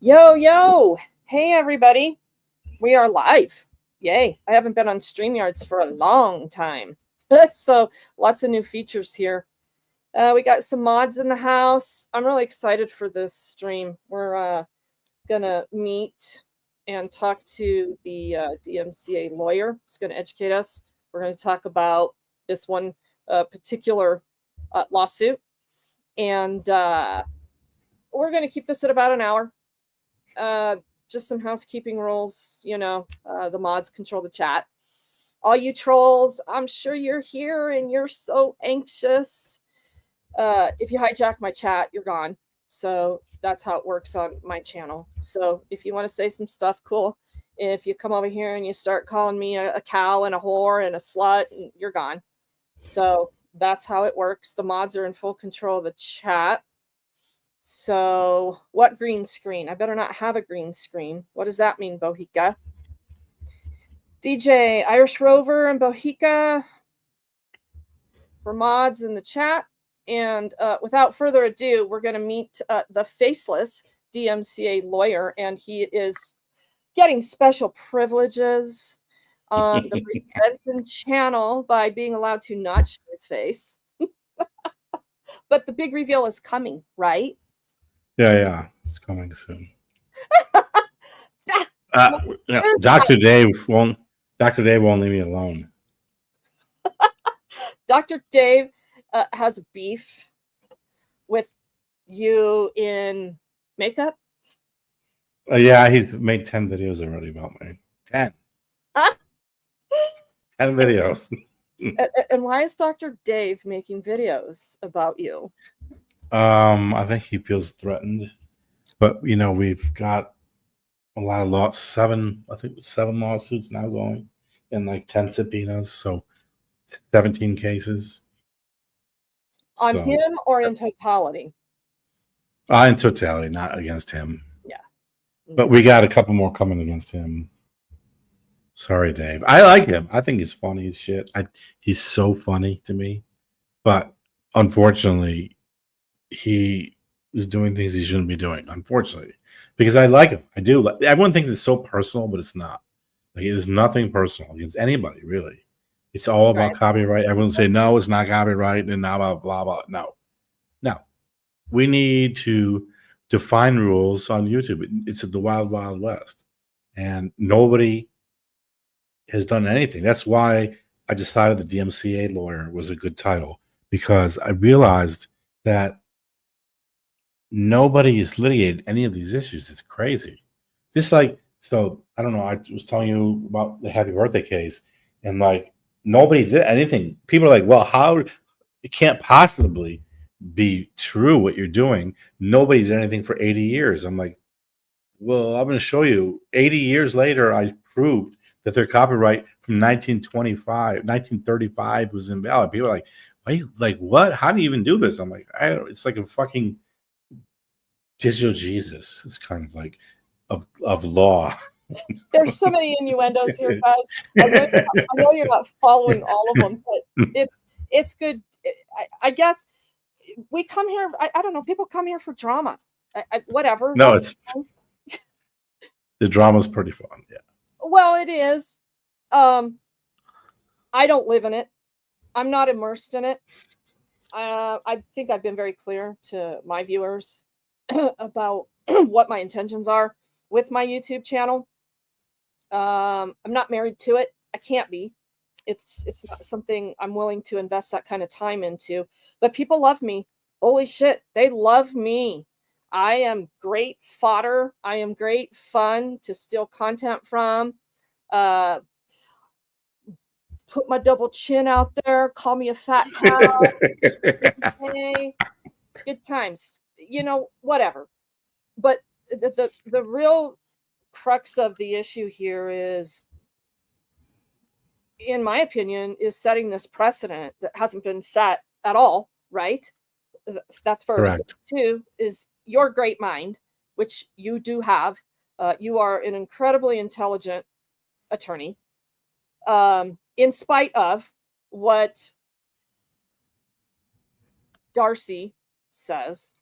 Yo, yo. Hey, everybody. We are live. Yay. I haven't been on StreamYards for a long time. So, lots of new features here. We got some mods in the house. I'm really excited for this stream. We're going to meet and talk to the DMCA lawyer. He's going to educate us. We're going to talk about this one particular lawsuit. And we're going to keep this at about an hour. Just some housekeeping rules, the mods control the chat. All you trolls, I'm sure you're here and you're so anxious. If you hijack my chat, you're gone. So that's how it works on my channel. So if you want to say some stuff, cool. If you come over here and you start calling me a cow and a whore and a slut, you're gone. So that's how it works. The mods are in full control of the chat. So what green screen? I better not have a green screen. What does that mean, Bohica? DJ, Irish Rover, and Bohica for mods in the chat. And without further ado, we're going to meet the faceless DMCA lawyer, and he is getting special privileges on the Redemption channel by being allowed to not show his face. But the big reveal is coming, right? Yeah, it's coming soon. Dr. Dave won't leave me alone. Dr. Dave has beef with you in makeup. Yeah, he's made 10 videos already about me. 10. 10 videos. And why is Dr. Dave making videos about you? I think he feels threatened. But, we've got a lot of seven lawsuits now going and like 10 subpoenas. So 17 cases. On him or in totality? In totality, not against him. Yeah. But we got a couple more coming against him. Sorry, Dave. I like him. I think he's funny as shit. He's so funny to me. But unfortunately, he is doing things he shouldn't be doing, unfortunately. Because I like him. I do. Everyone thinks it's so personal, but it's not. Like, it is nothing personal against anybody, really. It's all about copyright. Everyone say, no, it's not copyright, and now blah, blah. No. We need to define rules on YouTube. It's the wild, wild west. And nobody has done anything. That's why I decided the DMCA lawyer was a good title, because I realized that nobody has litigated any of these issues. It's crazy. Just like, so I don't know, I was telling you about the happy birthday case, and like nobody did anything. People are like, well, how it can't possibly be true what you're doing. Nobody did anything for 80 years. I'm like, well, I'm going to show you. 80 years later, I proved that their copyright from 1935 was invalid. People are like, why you, like, what? How do you even do this? I'm like, I don't. It's like a fucking digital Jesus. It's kind of like of law. There's so many innuendos here, guys. I know you're not following all of them, but it's good. I guess we come here. I don't know. People come here for drama. Whatever. No, the drama's pretty fun. Yeah. Well, it is. I don't live in it. I'm not immersed in it. I think I've been very clear to my viewers about what my intentions are with my YouTube channel. I'm not married to it. I can't be. It's not something I'm willing to invest that kind of time into. But people love me. Holy shit, they love me. I am great fodder. I am great fun to steal content from. Put my double chin out there. Call me a fat cow. Hey, good times. Whatever. But the real crux of the issue here is, in my opinion, is setting this precedent that hasn't been set at all, right? That's first. Correct. Two is your great mind, which you do have. You are an incredibly intelligent attorney. In spite of what Darcy says,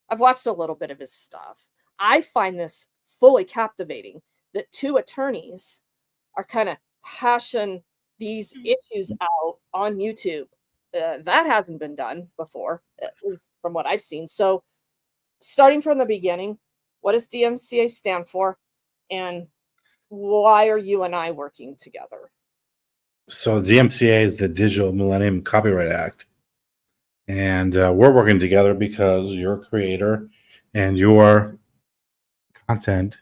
I've watched a little bit of his stuff. I find this fully captivating that two attorneys are kind of hashing these issues out on YouTube. That hasn't been done before, at least from what I've seen. So, starting from the beginning, what does DMCA stand for? And why are you and I working together? So DMCA is the Digital Millennium Copyright Act. And we're working together because you're a creator and your content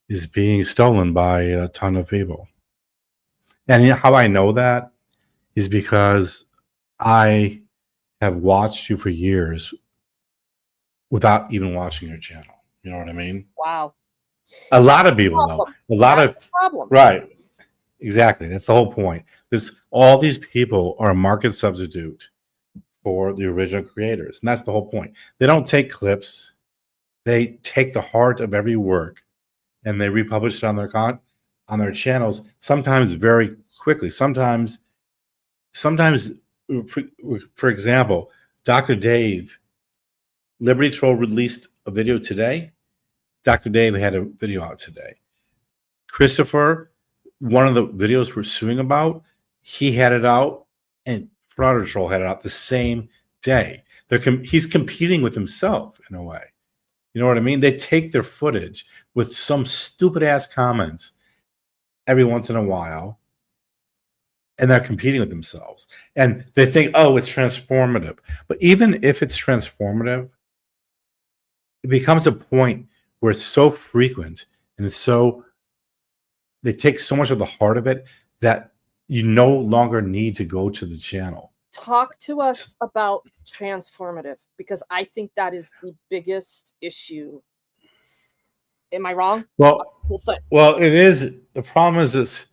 is being stolen by a ton of people. And you know how I know that is because I have watched you for years without even watching your channel. You know what I mean? Wow. A lot of people know. A lot That's of the problem. right. Exactly. That's the whole point. All these people are a market substitute for the original creators. And that's the whole point. They don't take clips. They take the heart of every work and they republish it on their channels, sometimes very quickly. Sometimes for example, Dr. Dave, Liberty Troll released a video today. Dr. Dave had a video out today. Christopher, one of the videos we're suing about, he had it out, and Frauder Troll had it out the same day. He's competing with himself in a way. You know what I mean? They take their footage with some stupid ass comments every once in a while, and they're competing with themselves. And they think, oh, it's transformative. But even if it's transformative, it becomes a point where it's so frequent and they take so much of the heart of it that you no longer need to go to the channel. Talk to us about transformative, because I think that is the biggest issue. Am I wrong? Well, it is. The problem is this.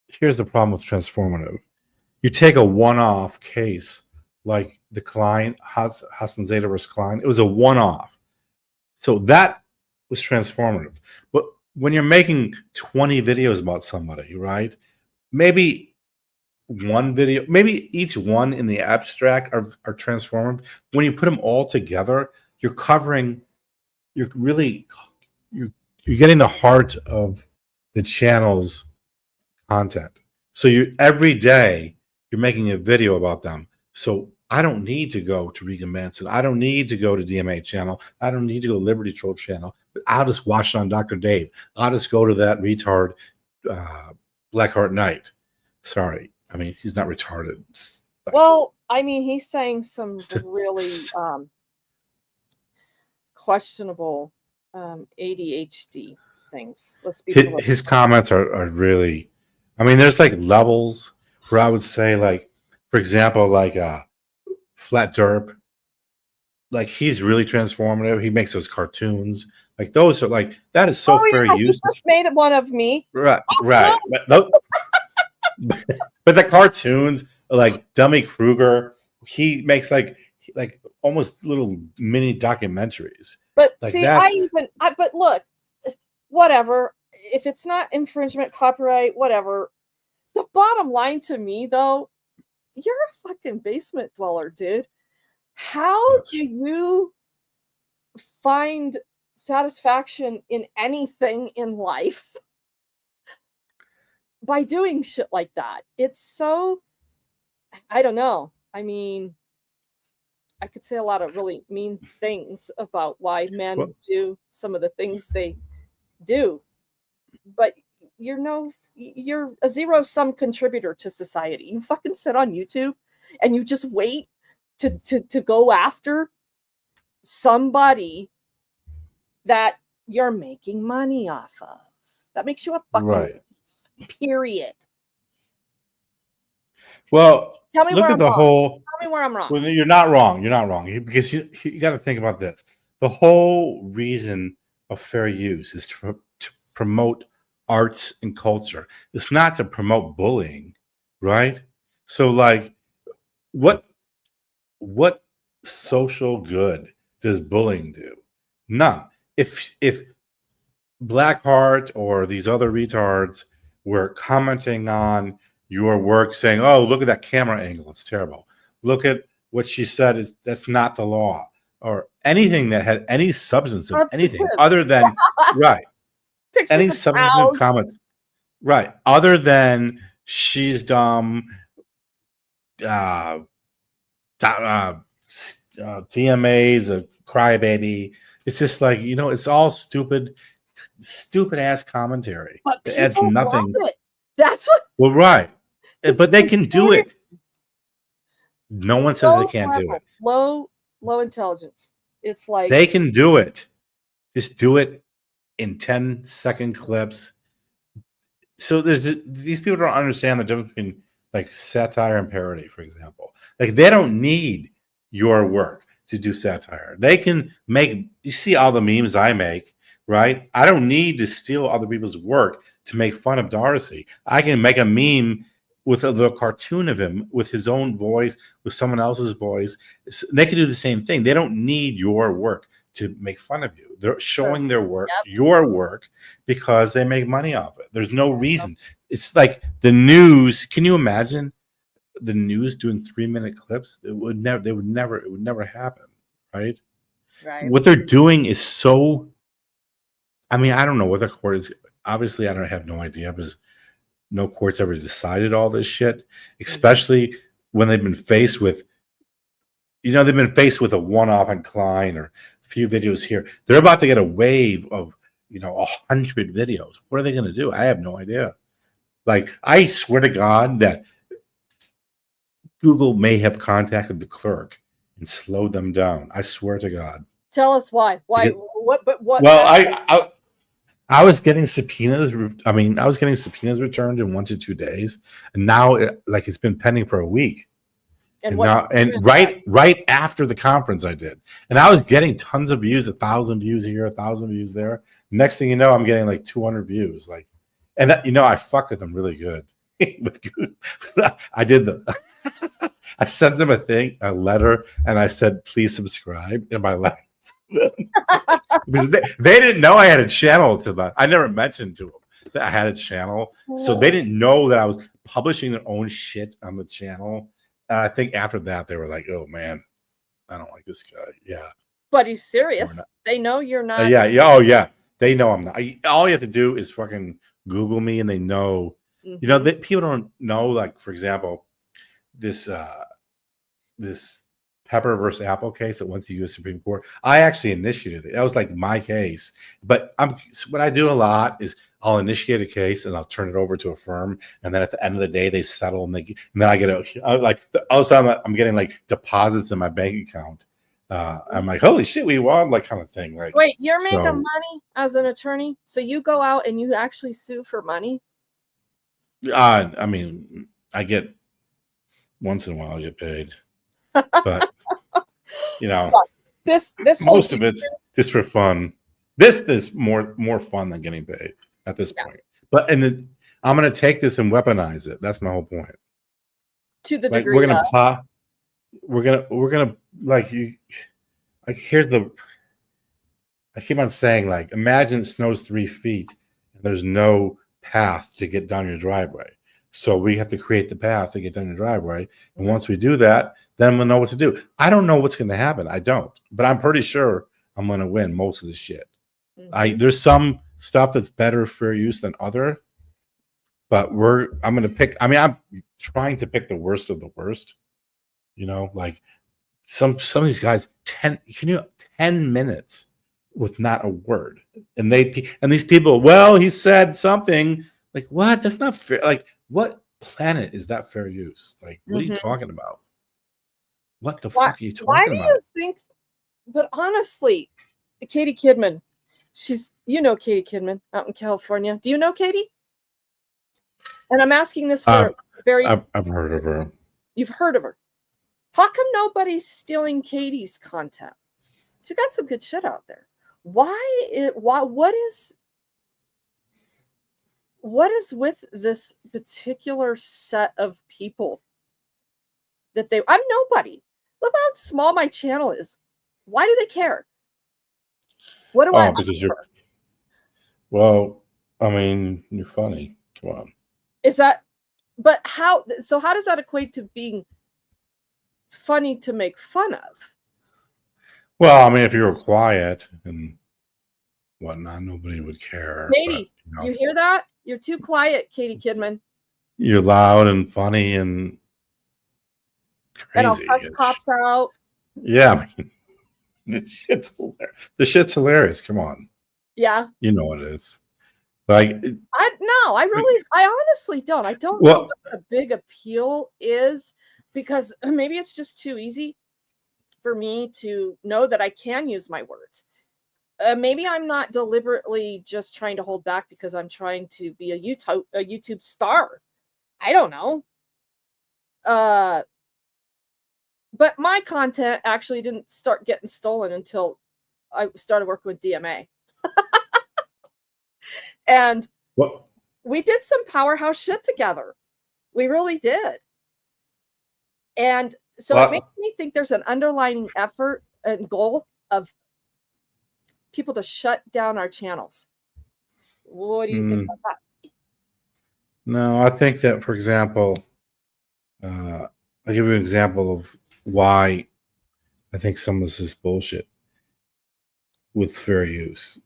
Here's the problem with transformative. You take a one-off case like the Klein, Hassan Zeta versus Klein. It was a one-off. So that was transformative. But when you're making 20 videos about somebody, right? Maybe one video, maybe each one in the abstract are transformative. When you put them all together, you're getting the heart of the channel's content. So every day you're making a video about them. So I don't need to go to Regan Manson. I don't need to go to DMA channel. I don't need to go to Liberty Troll channel. But I'll just watch it on Dr. Dave. I'll just go to that retard Blackheart Knight. Sorry. I mean, he's not retarded. Well, I mean, he's saying some really questionable ADHD things. Let's be his comments are really, I mean, there's like levels where I would say, like, for example, like Flat Derp, like he's really transformative. He makes those cartoons. Like those are like, that is so fair use. He just made one of me. Right. But the cartoons, like Dummy Kruger, he makes like almost little mini documentaries. But like see, but look, whatever. If it's not infringement, copyright, whatever. The bottom line to me, though, you're a fucking basement dweller, dude. How do you find satisfaction in anything in life by doing shit like that? It's so, I don't know. I mean, I could say a lot of really mean things about why men do some of the things they do, but you're a zero-sum contributor to society. You fucking sit on YouTube and you just wait to go after somebody that you're making money off of. That makes you a fucking period. Well, tell me look where at I'm the wrong. whole. Tell me where I'm wrong. Well, you're not wrong. You're not wrong because you got to think about this. The whole reason of fair use is to promote arts and culture. It's not to promote bullying, right? So, like, what social good does bullying do? None. If Blackheart or these other retards were commenting on your work saying, oh, look at that camera angle, it's terrible. Look at what she said, that's not the law. Or anything that had any substance of anything Substantive. other than right, Pictures any of substantive cows. comments, right, other than she's dumb, uh, TMA's a crybaby. It's just like, it's all stupid ass commentary. But It adds people love nothing. it. That's what. Well, right, This but they is can do weird. it. No one says they can't do it. Low intelligence. It's like They can do it. Just do it in 10-second clips. So these people don't understand the difference between like satire and parody, for example. Like they don't need your work to do satire. They can make, you see all the memes I make, right? I don't need to steal other people's work to make fun of Darcy. I can make a meme with a little cartoon of him with his own voice, with someone else's voice. They can do the same thing. They don't need your work to make fun of you. They're showing their work, your work, because they make money off it. There's no reason. It's like the news. Can you imagine the news doing 3-minute clips? It would never happen, right? Right. What they're doing is so, I mean, I don't know what the court is. Obviously, I have no idea because no court's ever decided all this shit, especially when they've been faced with, they've been faced with a one-off on Klein or a few videos here. They're about to get a wave of, 100 videos. What are they going to do? I have no idea. Like, I swear to God that Google may have contacted the clerk and slowed them down. I swear to God. Tell us why. Why? What? But what? Well, I was getting subpoenas. I mean, I was getting subpoenas returned in 1 to 2 days, and now it's been pending for a week. And right after the conference I did, and I was getting tons of views, 1,000 views here, 1,000 views there. Next thing you know, I'm getting like 200 views. Like, and I fuck with them really good. I did I sent them a letter, and I said, please subscribe in my letter. Because they didn't know I had a channel to that. I never mentioned to them that I had a channel, so they didn't know that I was publishing their own shit on the channel. I think after that they were like, "Oh man, I don't like this guy." Yeah, but he's serious. They know you're not. Yeah. Oh yeah, they know I'm not. All you have to do is fucking Google me, and they know. That people don't know. Like, for example, this Pepper versus Apple case that went to the U.S. Supreme Court. I actually initiated it. That was like my case. But what I do a lot is I'll initiate a case and I'll turn it over to a firm, and then at the end of the day they settle, and then I get all of a sudden I'm getting like deposits in my bank account. I'm like, holy shit, we won, like, kind of thing. Like, wait, you're making money as an attorney, so you go out and you actually sue for money? I mean, I get once in a while I get paid. But this most of it's just for fun. This is more fun than getting paid at this point. But I'm going to take this and weaponize it. That's my whole point. To the degree we're gonna like you. Like, I keep on saying, like, imagine it snows 3 feet and there's no path to get down your driveway. So we have to create the path to get down your driveway. And once we do that, then we'll know what to do. I don't know what's going to happen. I don't. But I'm pretty sure I'm going to win most of the shit. There's some stuff that's better fair use than other. But I'm going to pick. I mean, I'm trying to pick the worst of the worst. Like some of these guys, 10 minutes with not a word. And these people, well, he said something. Like, what? That's not fair. Like, what planet is that fair use? Like, what are you talking about? What the fuck are you talking about? Why do you think? But honestly, Katie Kidman, she's, Katie Kidman out in California. Do you know Katie? And I'm asking this for I've heard of her. You've heard of her. How come nobody's stealing Katie's content? She got some good shit out there. What is with this particular set of people that I'm nobody. Look how small my channel is. Why do they care? What do I? Because you're. Well, I mean, you're funny. Come on. Is that? But how? So how does that equate to being funny to make fun of? Well, I mean, if you were quiet and whatnot, nobody would care. Katie, But, you hear that? You're too quiet, Katie Kidman. you're loud and funny and And I'll crazy. cuss cops out. Yeah, I mean, the shit's hilarious. The shit's hilarious. Come on, Yeah. you know what it is. Like, I honestly don't. I don't know well, what the big appeal is, because maybe it's just too easy for me to know that I can use my words. Maybe I'm not deliberately just trying to hold back because I'm trying to be a YouTube star. I don't know. But my content actually didn't start getting stolen until I started working with DMA. And what? we did some powerhouse shit together. We really did. And so it makes me think there's an underlying effort and goal of people to shut down our channels. What do you think about that? No, I think that, for example, I'll give you an example of why I think some of this is bullshit with fair use.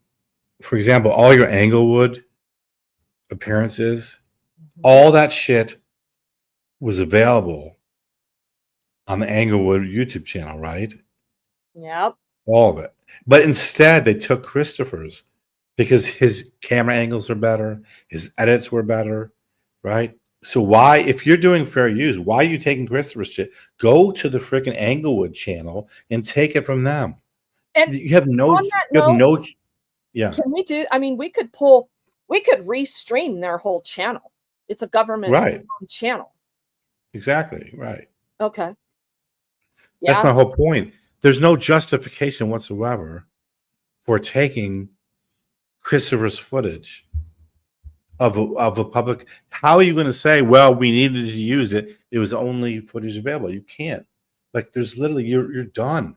For example, all your Englewood appearances, all that shit was available on the Englewood YouTube channel, right? Yep. All of it. But instead, they took Christopher's because his camera angles are better, his edits were better, right? So why, if you're doing fair use, why are you taking Christopher's shit? Go to the freaking Englewood channel and take it from them. And you have no, on that note, yeah. Can we do? I mean, we could restream their whole channel. It's a government channel. Exactly. Right. Okay. Yeah. That's my whole point. There's no justification whatsoever for taking Christopher's footage of a public. How are you going to say, well, we needed to use it, it was only footage available? You can't. Like, there's literally, you're done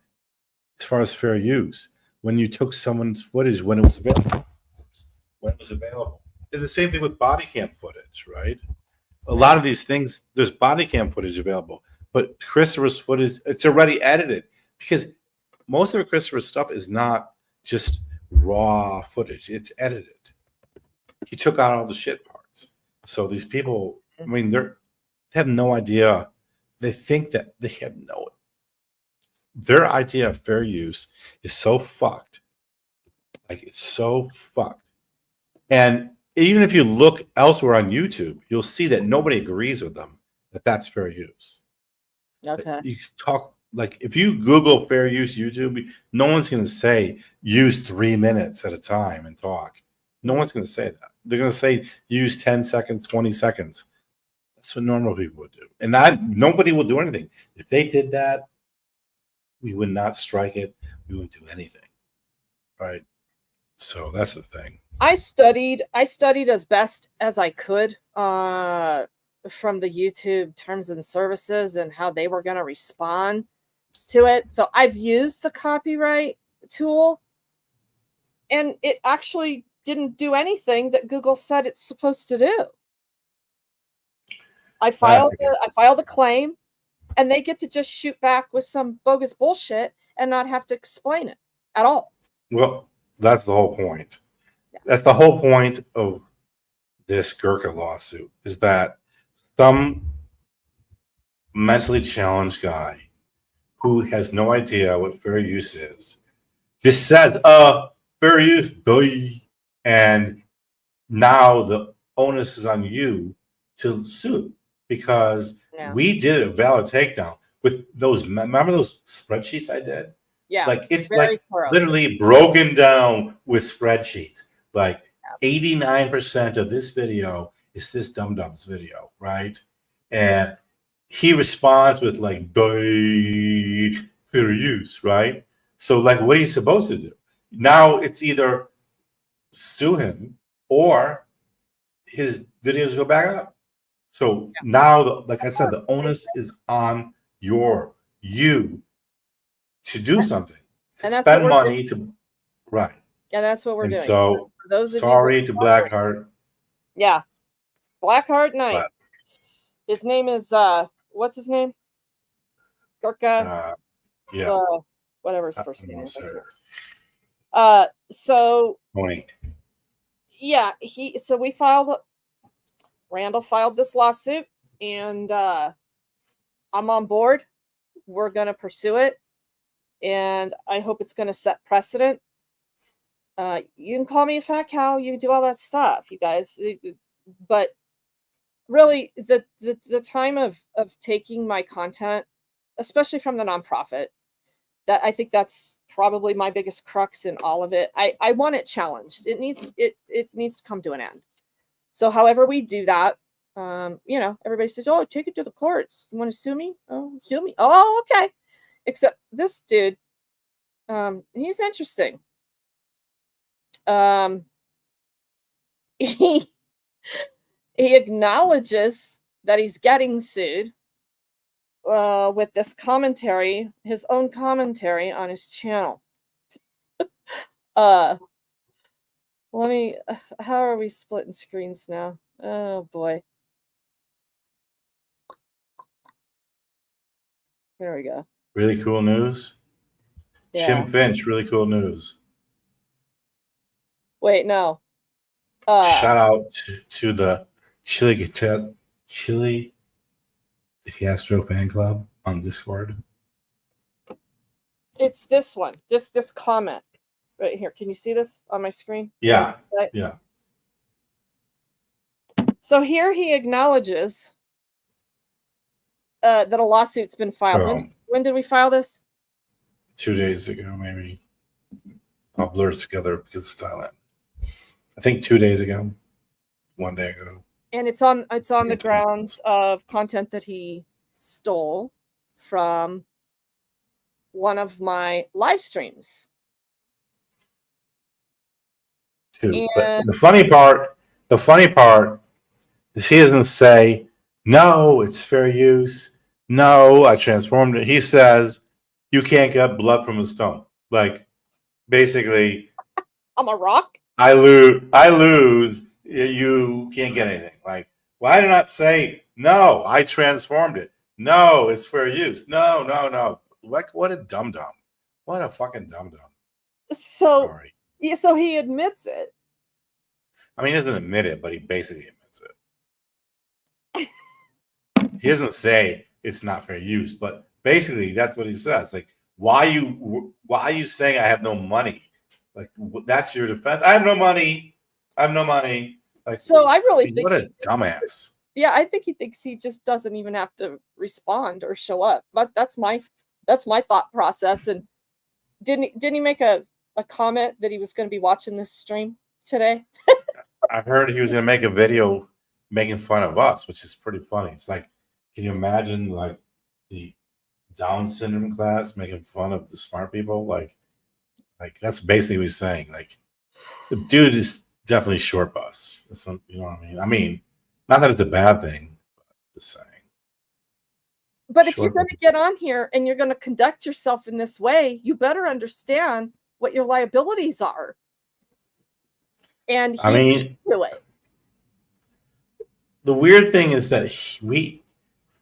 as far as fair use when you took someone's footage when it was available. It's the same thing with body cam footage, right? A lot of these things, there's body cam footage available, but Christopher's footage, it's already edited, because most of Christopher's stuff is not just raw footage, it's edited. He took out all the shit parts. So these people, I mean, they have no idea. They think that they have their idea of fair use is so fucked. Like, it's so fucked. And even if you look elsewhere on YouTube, you'll see that nobody agrees with them that that's fair use. Okay. You talk, like, if you Google fair use YouTube, no one's going to say use 3 minutes at a time and talk. No one's going to say that. They're going to say use 10 seconds, 20 seconds. That's what normal people would do. And nobody will do anything. If they did that, we would not strike it. We wouldn't do anything. Right? So that's the thing. I studied as best as I could from the YouTube terms and services and how they were going to respond to it. So I've used the copyright tool, and it actually didn't do anything that Google said it's supposed to do. I filed a claim, and they get to just shoot back with some bogus bullshit and not have to explain it at all. Well, that's the whole point. Yeah. That's the whole point of this Gurkha lawsuit, is that some mentally challenged guy who has no idea what fair use is just says, fair use, and now the onus is on you to sue, because we did a valid takedown with those. Remember those spreadsheets I did? Yeah. Like, it's like literally broken down with spreadsheets. Like 89% of this video is this dum-dum's video, right? And he responds with like fair use, right? So like, what are you supposed to do? Now it's either sue him or his videos go back up. So now, like I said, the onus is on you to do something, to spend money to, right. And that's what we're doing. So sorry to Blackheart. Yeah. Blackheart Knight. His name is what's his name? Gurkha. Yeah. whatever his first name I'm is. sure. So Tony. yeah, Randall filed this lawsuit, and I'm on board. We're going to pursue it, and I hope it's going to set precedent. You can call me a fat cow, you do all that stuff, you guys, but really the time of taking my content, especially from the nonprofit, that I think that's probably my biggest crux in all of it. I want it challenged. It needs to come to an end. So however we do that, everybody says, oh, take it to the courts. You want to sue me? Oh, sue me. Oh, okay. Except this dude, he's interesting. He acknowledges that he's getting sued with this commentary, his own commentary on his channel. How are we splitting screens now? Oh boy. There we go. Really cool news. Yeah. Jim Finch, really cool news. Wait, no. Shout out to the Chili Castro fan club on Discord. It's this one. This comment right here. Can you see this on my screen? Yeah. Right? Yeah. So here he acknowledges that a lawsuit's been filed. When did we file this? 2 days ago, maybe. I'll blur it together because it's Thailand. I think 2 days ago. 1 day ago. And it's on the grounds of content that he stole from one of my live streams. But the funny part is he doesn't say, no, it's fair use. No, I transformed it. He says, you can't get blood from a stone. Like, basically, I'm a rock. I lose. You can't get anything. Like, why did I not say, no, I transformed it? No, it's fair use. No. What a dum-dum. What a fucking dum-dum. Sorry. Yeah, so he admits it. I mean, he doesn't admit it, but he basically admits it. He doesn't say it's not fair use, but basically that's what he says. Like, why are you saying I have no money? Like, that's your defense. I have no money. Like, so I really think what a dumbass. Yeah, I think he thinks he just doesn't even have to respond or show up. But that's my thought process. And didn't he make a comment that he was going to be watching this stream today? I heard he was going to make a video making fun of us, which is pretty funny. It's like, can you imagine like the Down syndrome class making fun of the smart people? Like that's basically what he's saying. Like, the dude is definitely short bus. You know what I mean? I mean, not that it's a bad thing, but just saying. But if you're going to get on here and you're going to conduct yourself in this way, you better understand what your liabilities are. And I mean, do it. The weird thing is that we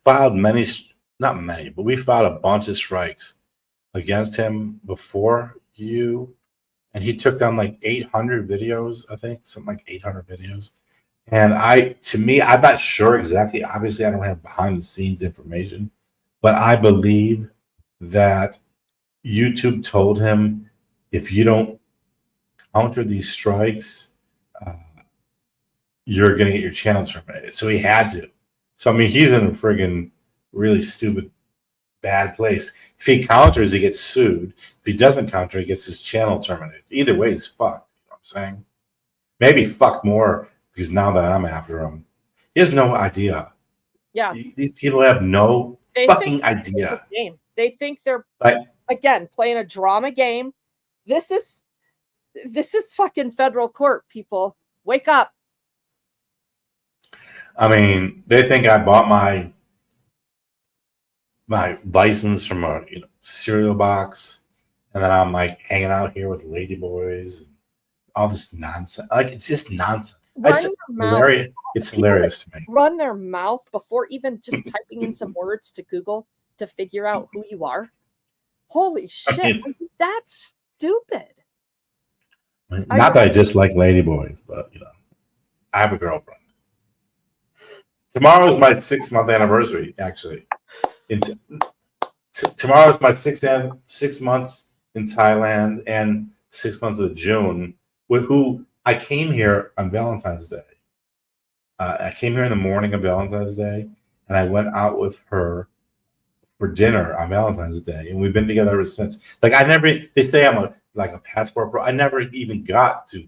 filed not many, but we filed a bunch of strikes against him before you, and he took down like 800 videos, I think, something like 800 videos. And I'm not sure exactly. Obviously, I don't have behind the scenes information, but I believe that YouTube told him, if you don't counter these strikes, you're going to get your channel terminated. So he had to. So, I mean, he's in a friggin' really stupid, bad place. If he counters, he gets sued. If he doesn't counter, he gets his channel terminated. Either way, he's fucked. You know what I'm saying? Maybe fucked more because now that I'm after him, he has no idea. Yeah. These people have no fucking idea. They think they're, again, playing a drama game. This is fucking federal court, people. Wake up. I mean, they think I bought my license from a cereal box, and then I'm like hanging out here with ladyboys and all this nonsense. Like, it's just nonsense. It's hilarious to me. Run their mouth before even just typing in some words to Google to figure out who you are. Holy shit. mean, That's stupid. not that I dislike ladyboys, but I have a girlfriend. Tomorrow is my 6-month anniversary, actually. Tomorrow is my 6 months in Thailand and 6 months with June, with who I came here on Valentine's Day. I came here in the morning of Valentine's Day, and I went out with her for dinner on Valentine's Day, and we've been together ever since. Like they say I'm a passport bro. I never even got to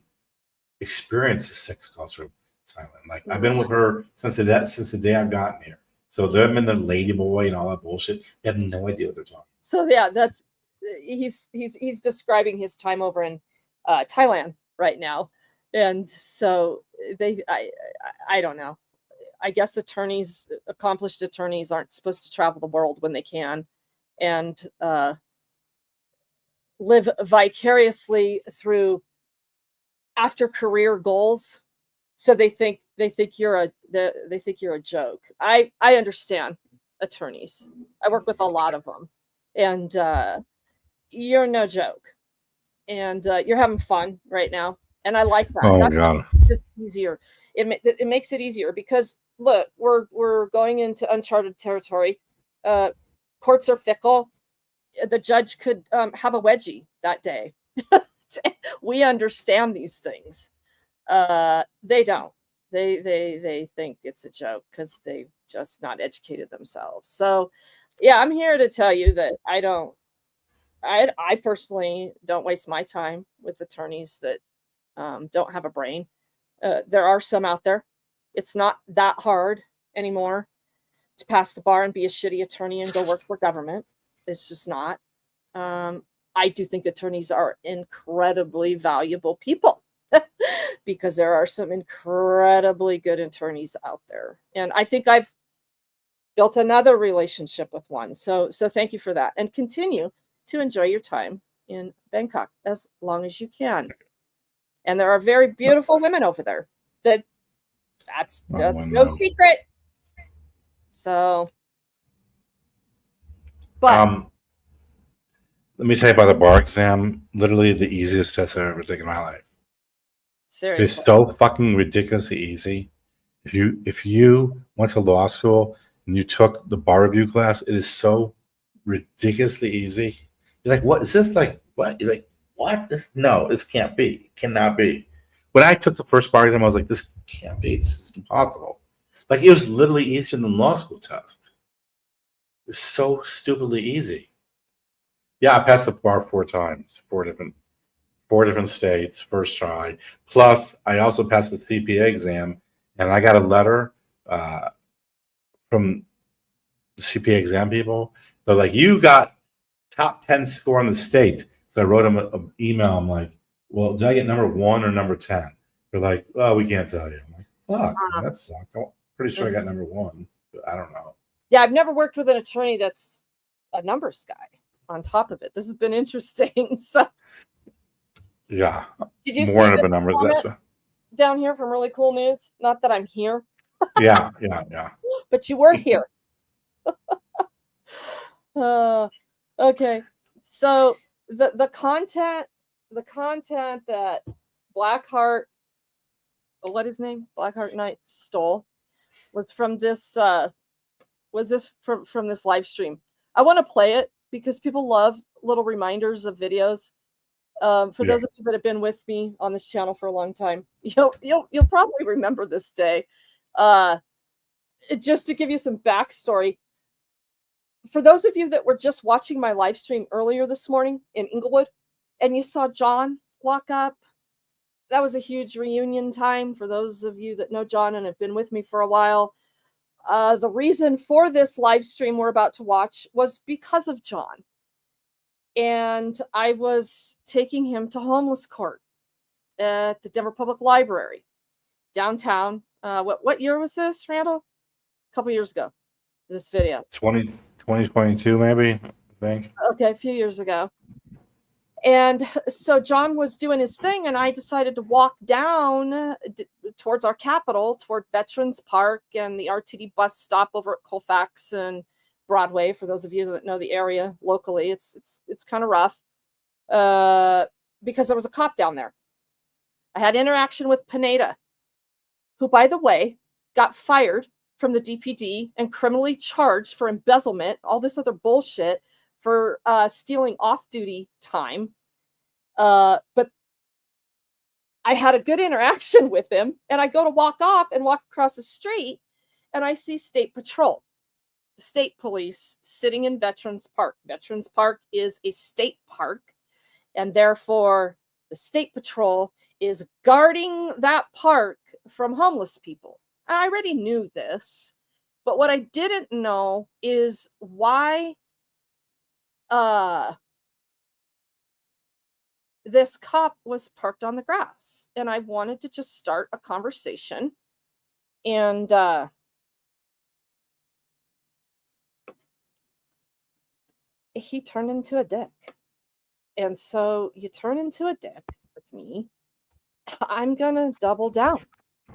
experience the sex culture of Thailand. Like I've been with her since the day I've gotten here. So them and the ladyboy and all that bullshit, they have no idea what they're talking. So yeah, that's he's describing his time over in Thailand right now, and so I don't know. I guess accomplished attorneys aren't supposed to travel the world when they can, and live vicariously through after career goals. So they think you're a joke. I understand attorneys. I work with a lot of them, and you're no joke, and you're having fun right now, and I like that. Oh That's God, just easier. It makes it easier because look, we're going into uncharted territory. Courts are fickle. The judge could have a wedgie that day. We understand these things. They don't. They think it's a joke because they've just not educated themselves. So yeah, I'm here to tell you that I personally don't waste my time with attorneys that don't have a brain. There are some out there. It's not that hard anymore to pass the bar and be a shitty attorney and go work for government. It's just not. I do think attorneys are incredibly valuable people because there are some incredibly good attorneys out there. And I think I've built another relationship with one. So thank you for that. And continue to enjoy your time in Bangkok as long as you can. And there are very beautiful women over there. That's no secret. So, but let me tell you about the bar exam. Literally the easiest test I've ever taken in my life. Seriously. It's so fucking ridiculously easy. If you went to law school and you took the bar review class, it is so ridiculously easy. You're like, what is this? Like, what? You're like, what? This can't be. It cannot be. When I took the first bar exam, I was like, this can't be. This is impossible. Like, it was literally easier than the law school test. It was so stupidly easy. Yeah, I passed the bar 4 times, four different states, first try. Plus, I also passed the CPA exam, and I got a letter from the CPA exam people. They're like, you got top 10 score in the state. So I wrote them an email. I'm like, well, did I get number 1 or number 10? They're like, well, we can't tell you. I'm like, fuck, man, that sucks. I'm pretty sure I got number 1, but I don't know. Yeah, I've never worked with an attorney that's a numbers guy on top of it. This has been interesting. So yeah, did you more see of a numbers down here from Really Cool News? Not that I'm here. Yeah. But you were here. Okay. So the content that Blackheart, what his name? Blackheart Knight stole was from this from this live stream. I want to play it because people love little reminders of videos. For those of you that have been with me on this channel for a long time, you'll probably remember this day. Just to give you some backstory, for those of you that were just watching my live stream earlier this morning in Inglewood, and you saw John walk up, that was a huge reunion time for those of you that know John and have been with me for a while. The reason for this live stream we're about to watch was because of John. And I was taking him to homeless court at the Denver Public Library downtown. What year was this, Randall? A couple years ago, this video. 2022, maybe, I think. Okay, a few years ago. And so John was doing his thing, and I decided to walk down towards our Capitol, toward Veterans Park and the RTD bus stop over at Colfax and Broadway. For those of you that know the area locally, it's kind of rough because there was a cop down there. I had interaction with Pineda, who, by the way, got fired from the DPD and criminally charged for embezzlement, all this other bullshit, for stealing off-duty time. But I had a good interaction with him, and I go to walk off and walk across the street, and I see State Patrol, the state police, sitting in Veterans Park. Veterans Park is a state park, and therefore the State Patrol is guarding that park from homeless people. I already knew this, but what I didn't know is why this cop was parked on the grass. And I wanted to just start a conversation. And he turned into a dick. And so you turn into a dick with me, I'm going to double down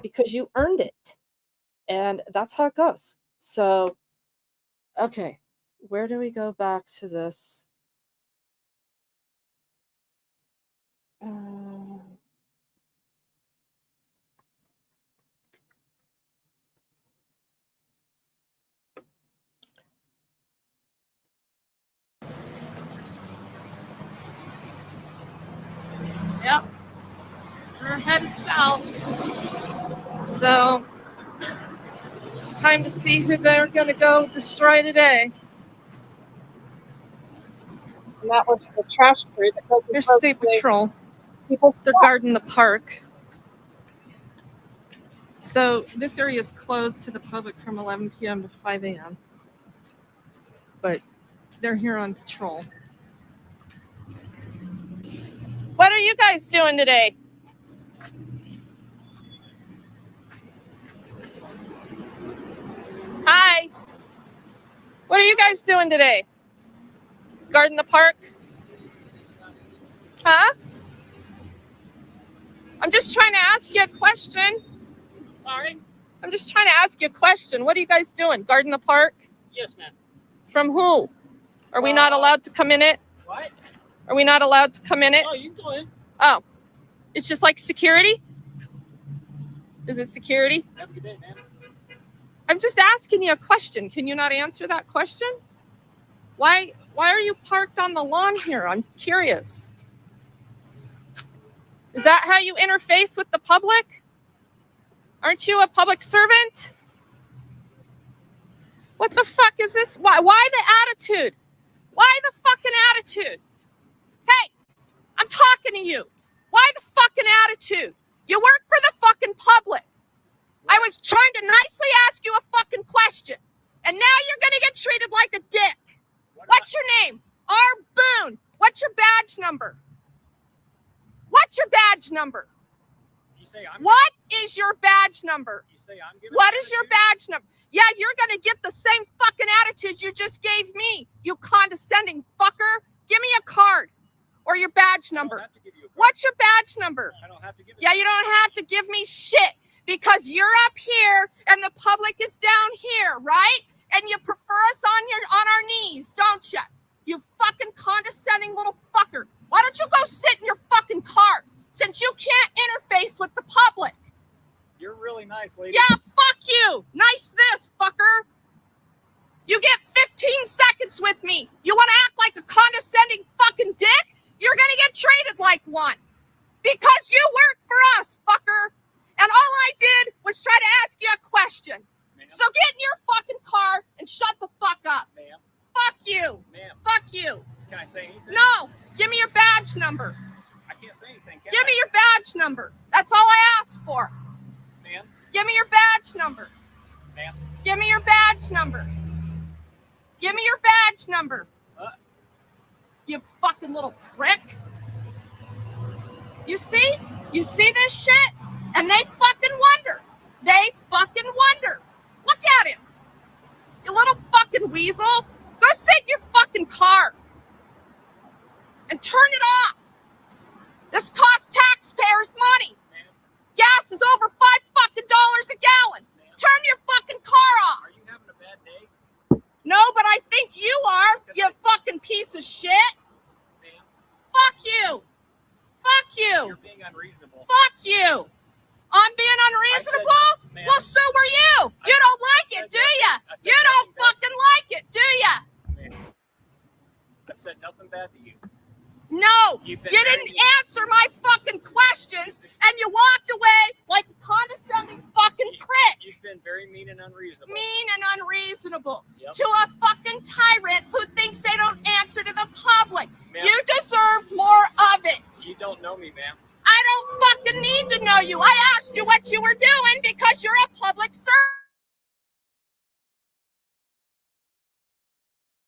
because you earned it. And that's how it goes. So, okay, where do we go back to this? Yep, we're headed south. So it's time to see who they're going to go destroy today. And that was the trash crew that goes. Here's State Patrol. People they're guarding the park. So this area is closed to the public from 11 p.m. to 5 a.m. But they're here on patrol. What are you guys doing today? Hi. What are you guys doing today? Guarding the park? Huh? I'm just trying to ask you a question. Sorry? I'm just trying to ask you a question. What are you guys doing? Guarding the park? Yes, ma'am. From who? Are we not allowed to come in it? What? Are we not allowed to come in it? Oh, you can go in. Oh. It's just like security? Is it security? Have a good day, man. I'm just asking you a question. Can you not answer that question? Why are you parked on the lawn here? I'm curious. Is that how you interface with the public? Aren't you a public servant? What the fuck is this? Why the attitude? Why the fucking attitude? Hey, I'm talking to you. Why the fucking attitude? You work for the fucking public. I was trying to nicely ask you a fucking question, and now you're gonna get treated like a dick. What's your name? R. Boone. What's your badge number? What's your badge number? You say I'm. What is your badge number? You say I'm giving. What is your badge number? Yeah, you're gonna get the same fucking attitude you just gave me, you condescending fucker. Give me a card or your badge number. I don't have to give you a card. What's your badge number? I don't have to give it. Yeah, you don't have to give me shit because you're up here and the public is down here, right? And you prefer us on our knees, don't you? You fucking condescending little fucker. Why don't you go sit in your fucking car since you can't interface with the public? You're really nice, lady. Yeah, fuck you. Nice this, fucker. You get 15 seconds with me. You want to act like a condescending fucking dick? You're going to get treated like one. Because you work for us, fucker. And all I did was try to ask you a question. Ma'am. So get in your fucking car and shut the fuck up. Ma'am. Fuck you. Ma'am. Fuck you. Can I say anything? No. Give me your badge number. I can't say anything. Give me your badge number. That's all I asked for. Ma'am. Give me your badge number. Ma'am. Give me your badge number. Give me your badge number. You fucking little prick. You see? You see this shit? And they fucking wonder. They fucking wonder. Look at him. You little fucking weasel. Go sit in your fucking car. And turn it off. This costs taxpayers money. Gas is over $5 fucking a gallon. Turn your fucking car off. Are you having a bad day? No, but I think fuck you. I'm being unreasonable? ma'am, Well, so were you. You don't like it, do you? You don't fucking like it, do you? Ma'am, I've said nothing bad to you. No, You've been you very didn't mean. answer my fucking questions, and you walked away like a condescending fucking prick. You've been very mean and unreasonable. Mean and unreasonable Yep. to a fucking tyrant who thinks they don't answer to the public. Ma'am. You deserve more of it. You don't know me, ma'am. I don't fucking need to know you. I asked you what you were doing because you're a public servant.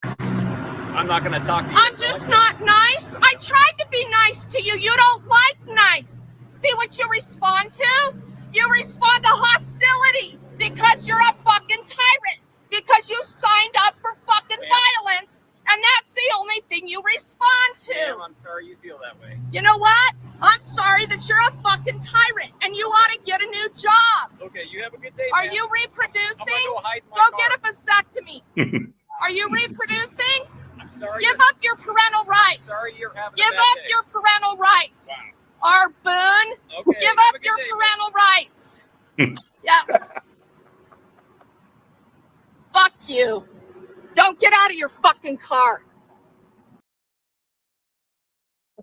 I'm not going to talk to you. I'm just not nice. I tried to be nice to you. You don't like nice. See what you respond to? You respond to hostility because you're a fucking tyrant. Because you signed up for fucking violence, and that's the only thing you respond to. Ma'am, I'm sorry you feel that way. You know what? I'm sorry that you're a fucking tyrant, and you ought to get a new job. Okay, you have a good day, Are ma'am. you I'm reproducing? going to go hide in my Go car. get a vasectomy. Are you reproducing? I'm sorry. Give up your parental rights. Sorry you're having Give a bad up day. your parental rights. Wow. Our boon. Okay, Give have up a good your day, parental rights. Yeah. Fuck you. Don't get out of your fucking car.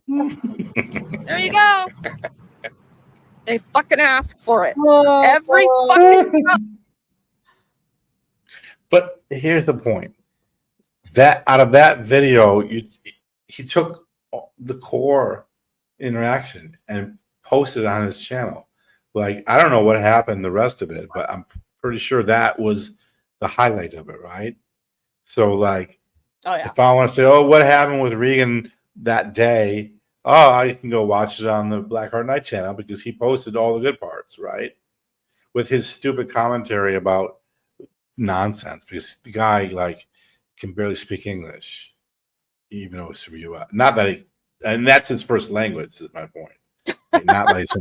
There you go. They fucking ask for it. Every fucking time. But here's the point: that out of that video, he took the core interaction and posted it on his channel. Like, I don't know what happened the rest of it, but I'm pretty sure that was the highlight of it, right? So, like, Oh yeah. if I want to say, oh, what happened with Regan that day? Oh, I can go watch it on the Blackheart Night channel because he posted all the good parts, right? With his stupid commentary about nonsense, because the guy, like, can barely speak English, even though it's from US. Not that he, and that's his first language, is my point. Like, not that he's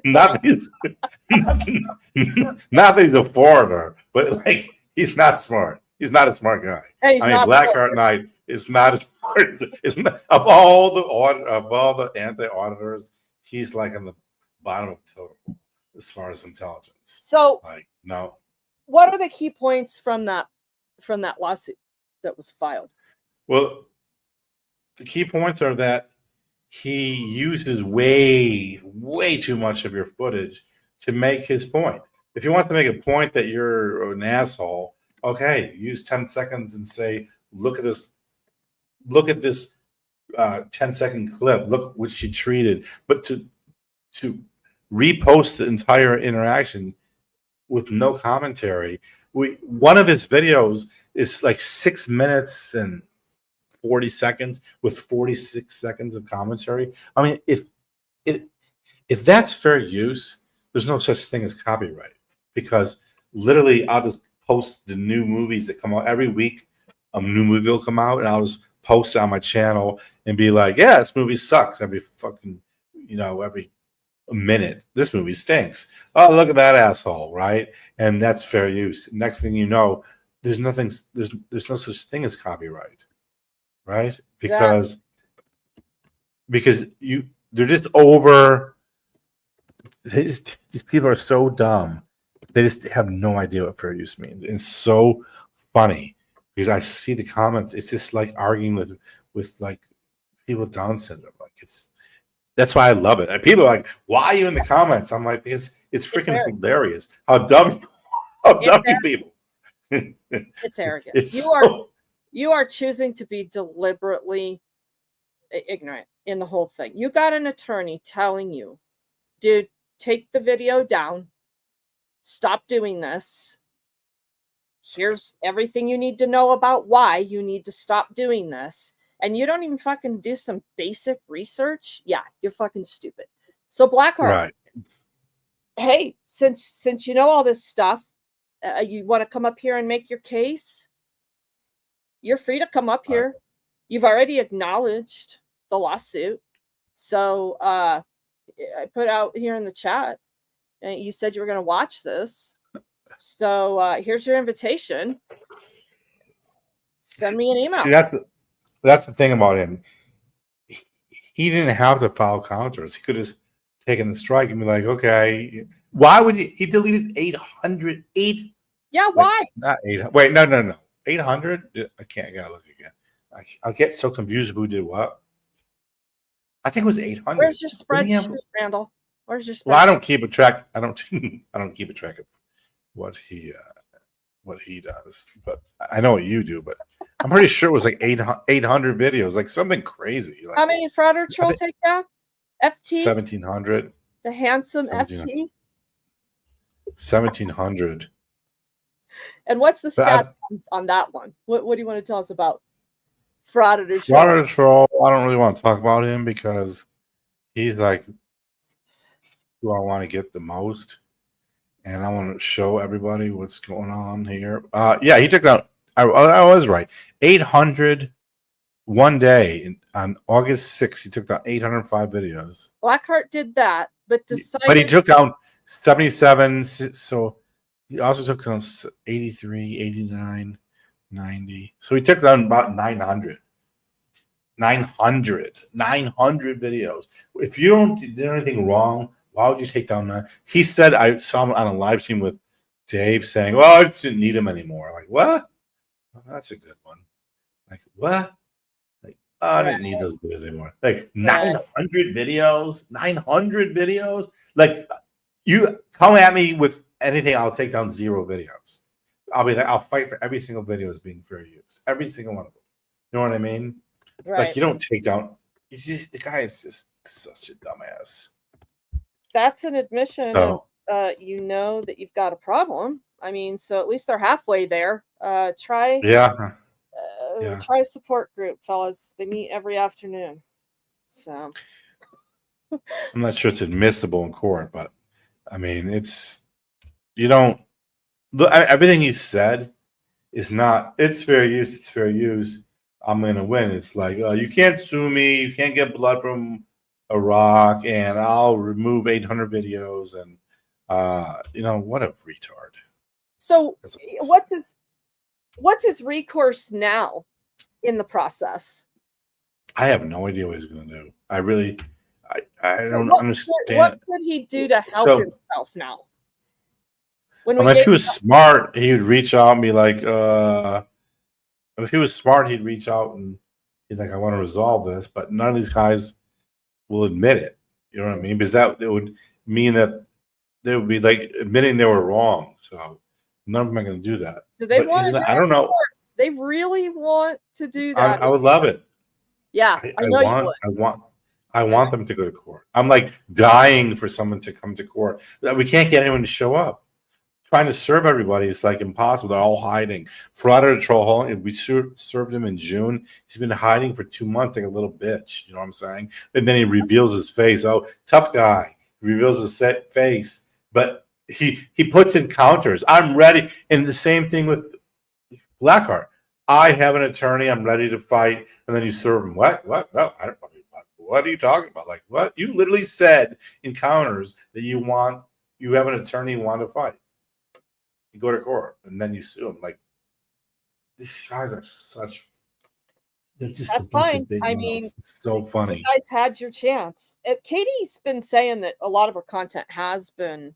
not that he's not that he's a foreigner, but like, he's not smart. He's not a smart guy. Hey, I mean, Blackheart Knight is not as smart. It's not, of all the anti-auditors, he's like on the bottom of the totem as far as intelligence. So, Like, no. what are the key points from that lawsuit that was filed? Well, the key points are that he uses way too much of your footage to make his point. If he wants to make a point that you're an asshole, okay, use 10 seconds and say, look at this 10-second clip, look what she treated. But to repost the entire interaction with no commentary, one of his videos is like 6 minutes and 40 seconds with 46 seconds of commentary. I mean, if that's fair use, there's no such thing as copyright, because literally I'll just post the new movies that come out every week. A new movie will come out, and I'll just post it on my channel and be like, yeah, this movie sucks every fucking, every minute. This movie stinks. Oh, look at that asshole, right? And that's fair use. Next thing you know, there's no such thing as copyright, right? Because they're just over. These people are so dumb. They just have no idea what fair use means. It's so funny because I see the comments. It's just like arguing with like people with Down syndrome. Like, that's why I love it. And people are like, "Why are you in the comments?" I'm like, because it's freaking hilarious how dumb you people. It's arrogant. It's You are choosing to be deliberately ignorant in the whole thing. You got an attorney telling you, dude, take the video down. Stop doing this. Here's everything you need to know about why you need to stop doing this. And you don't even fucking do some basic research. Yeah, you're fucking stupid. So Blackheart, right. Hey, since you know all this stuff, you want to come up here and make your case? You're free to come up here. You've already acknowledged the lawsuit. So I put out here in the chat, and you said you were going to watch this. So here's your invitation. Send me an email. See, that's the thing about him. He didn't have to file counters. He could have taking the strike and be like, okay, why would he deleted 800? Yeah, why? Not 800. Wait, no. 800? I can't. I gotta look again. I'll get so confused who did what. I think it was 800. Where's your Didn't he have- spreadsheet, Randall? Where's your spreadsheet? Well, I don't keep a track. I don't keep a track of what he does. But I know what you do. But I'm pretty sure it was like 800 videos, like something crazy. Like How many fraud or troll takedown? FT? 1,700. The handsome 1700. FT? 1,700. And what's the But I- stats on that one? What do you want to tell us about fraud or troll? Fraud or troll, I don't really want to talk about him because he's like who I want to get the most. And I want to show everybody what's going on here. Yeah, he took down, I was right, 800 one day. On August 6th, he took down 805 videos. Blackheart did that, but decided. But he took down 77. So he also took down 83, 89, 90. So he took down about 900. 900 videos. If you don't do anything wrong, why would you take down that? He said, I saw him on a live stream with Dave saying, well, I just didn't need him anymore. Like, what? Well, that's a good one. Like, what? Like, oh, I didn't need those videos anymore. Like, 900 videos? 900 videos? Like, you come at me with anything, I'll take down 0 videos. I'll be like, I'll fight for every single video as being fair use. Every single one of them. You know what I mean? Right. Like, you don't take down. The guy is just such a dumbass. That's an admission. So, You know that you've got a problem. I mean, so at least they're halfway there. Try a support group, fellas. They meet every afternoon. So I'm not sure it's admissible in court, but I mean, you don't look. Everything he said is not. It's fair use. It's fair use. I'm gonna win. It's like you can't sue me. You can't get blood from Iraq, and I'll remove 800 videos. And what a retard. So what's his recourse now in the process? I have no idea what he's gonna do. I don't understand. What could he do to help himself now? If he was smart, he would reach out and be like, if he was smart, he'd reach out and he's like, I want to resolve this. But none of these guys will admit it. You know what I mean? Because it would mean that they would be like admitting they were wrong. So none of them are going to do that. So they want to. I don't know. They really want to do that. I would love it. Yeah, I know you would. I want them to go to court. I'm like dying for someone to come to court. We can't get anyone to show up. Trying to serve everybody is like impossible. They're all hiding. Fraud or troll. We served him in June. He's been hiding for 2 months like a little bitch. You know what I'm saying? And then he reveals his face. Oh, tough guy. He reveals his face. But he puts in counters. I'm ready. And the same thing with Blackheart. I have an attorney. I'm ready to fight. And then you serve him. What? No, I don't. What are you talking about? Like what? You literally said in counters that you have an attorney you want to fight. You go to court and then you sue them. Like these guys are they're just that's a bunch fine. of big I mouths. mean, it's so funny. You guys had your chance. Katie's been saying that a lot of her content has been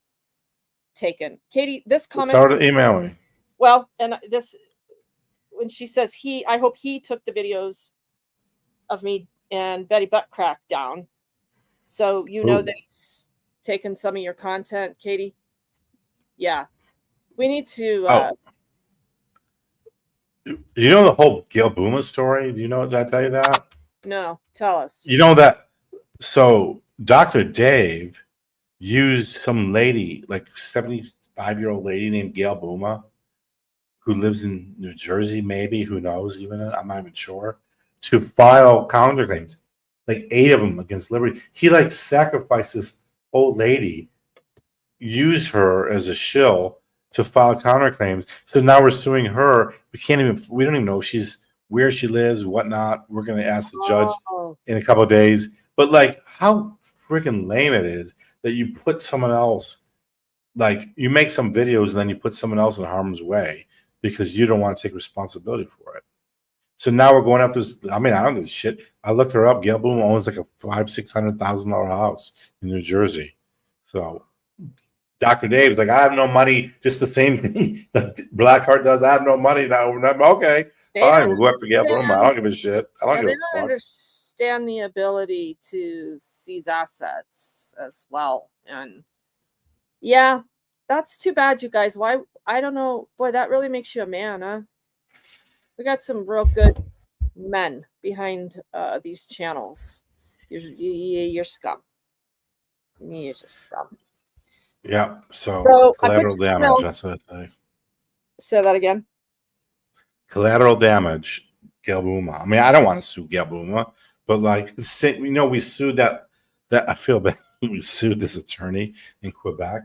taken. Katie, this comment. Start to email me. Well, and this when she says I hope he took the videos of me and Betty Buttcrack down. So that he's taken some of your content, Katie. Yeah. We need to you know the whole Gail Booma story? Do you know? Did I tell you that? No, tell us. You know that so Dr. Dave used some lady, like 75-year-old lady named Gail Booma, who lives in New Jersey, maybe, who knows even, I'm not even sure, to file counterclaims, like 8 of them against Liberty. He like sacrificed this old lady, used her as a shill to file counterclaims. So now we're suing her. We don't even know where she lives, whatnot. We're going to ask the judge in a couple of days. But like how freaking lame it is that you put someone else, like you make some videos and then you put someone else in harm's way because you don't want to take responsibility for it. So now we're going after this. I mean, I don't give a shit. I looked her up. Gail Bloom owns like a $500,000-$600,000 house in New Jersey. So Dr. Dave's like, I have no money. Just the same thing that Blackheart does. I have no money now. Okay, They fine. don't We'll go after Gail Bloom. I understand- don't give a shit. I yeah, don't they give a don't fuck. understand the ability to seize assets as well. And yeah, that's too bad, you guys. Why? I don't know. Boy, that really makes you a man, huh? We got some real good men behind these channels. You're scum. You're just scum. Yeah. So So I put collateral your damage. email- That's what I say. Say that again. Collateral damage. Gail Booma. I mean, I don't want to sue Gail Booma, but like, we sued that. I feel bad. We sued this attorney in Quebec.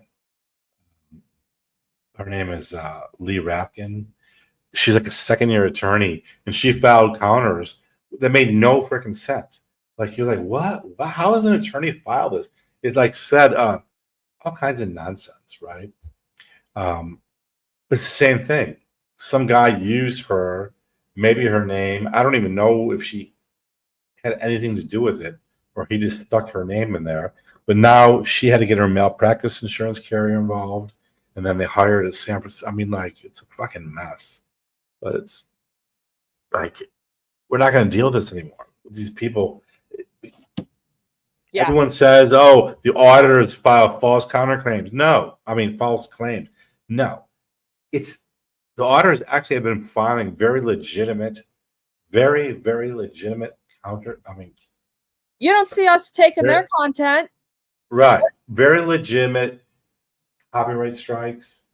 Her name is Lee Rapkin. She's like a second-year attorney, and she filed counters that made no freaking sense. Like, you're like, what? How does an attorney file this? It like said all kinds of nonsense, right? It's the same thing. Some guy used her, maybe her name. I don't even know if she had anything to do with it, or he just stuck her name in there. But now she had to get her malpractice insurance carrier involved, and then they hired a San Francisco. I mean, like, it's a fucking mess. But it's like, we're not going to deal with this anymore. These people, Yeah. everyone says, oh, the auditors file false counterclaims. No, I mean, false claims. No, it's the auditors actually have been filing very, very legitimate counter. I mean, You don't see us taking their content. right. Very legitimate copyright strikes.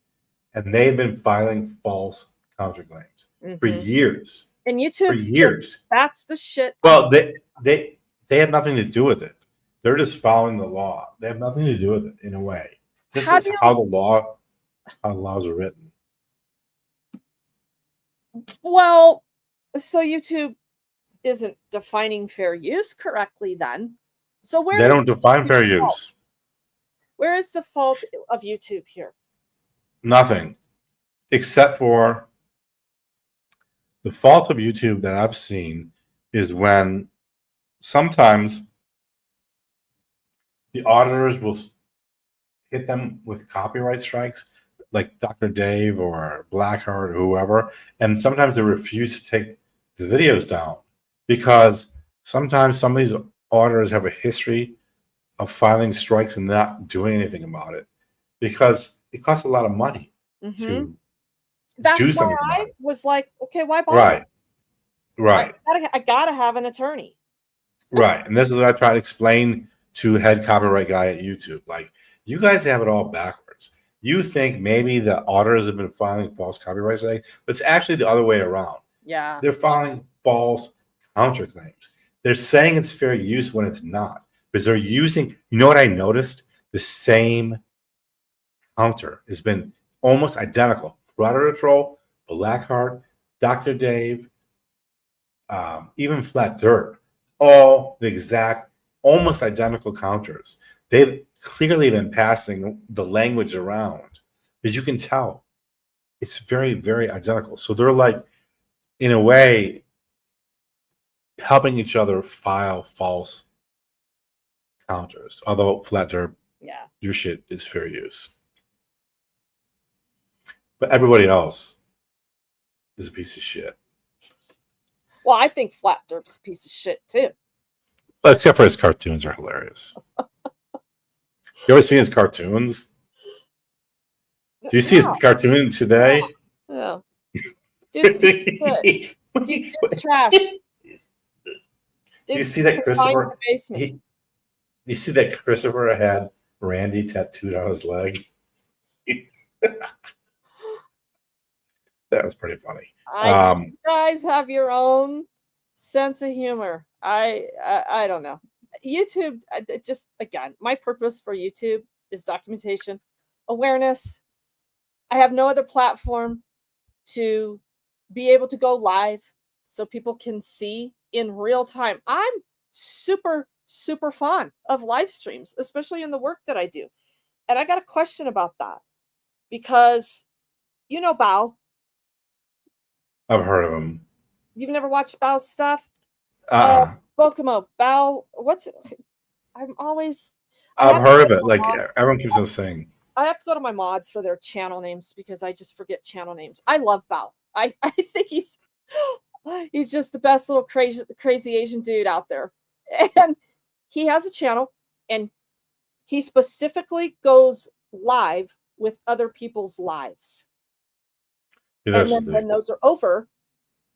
And they've been filing false counterclaims for years. And YouTube, For years. That's the shit. Well, they have nothing to do with it. They're just following the law. They have nothing to do with it in a way. This is how the laws are written. Well, so YouTube isn't defining fair use correctly then. So They don't define fair use. Where is the fault of YouTube here? Nothing. Except for the fault of YouTube that I've seen is when sometimes the auditors will hit them with copyright strikes, like Dr. Dave or Blackheart or whoever, and sometimes they refuse to take the videos down because sometimes some of these auditors have a history of filing strikes and not doing anything about it because it costs a lot of money to That's do why something I about it. was like, okay, why bother? Right. I gotta have an attorney. Right. And this is what I try to explain to head copyright guy at YouTube. Like, you guys have it all backwards. You think maybe the auditors have been filing false copyright strikes, but it's actually the other way around. Yeah. They're filing false counterclaims. They're saying it's fair use when it's not. Because they're using, you know what I noticed? The same counter has been almost identical. Predator Troll, Blackheart, Dr. Dave, even Flat Dirt, all the exact, almost identical counters. They've clearly been passing the language around because you can tell it's very, very identical. So they're like, in a way, helping each other file false counters. Although Flat Dirt, Yeah. your shit is fair use. But everybody else is a piece of shit. Well, I think Flat Derp's a piece of shit too. Except for his cartoons are hilarious. You ever seen his cartoons? Do you see his cartoon today? No. Dude, it's trash. Do you see that Christopher? You see that Christopher had Randy tattooed on his leg? That was pretty funny. You guys have your own sense of humor. I don't know. YouTube, just again, my purpose for YouTube is documentation, awareness. I have no other platform to be able to go live so people can see in real time. I'm super fond of live streams, especially in the work that I do. And I got a question about that because, Bao. I've heard of him. You've never watched Bow's stuff? Bokomo, Bow, what's it? I'm always. I've heard of it. Like everyone keeps on saying. I have to go to my mods for their channel names because I just forget channel names. I love Bao. I think he's just the best little crazy Asian dude out there. And he has a channel and he specifically goes live with other people's lives. Yeah, and then when those are over,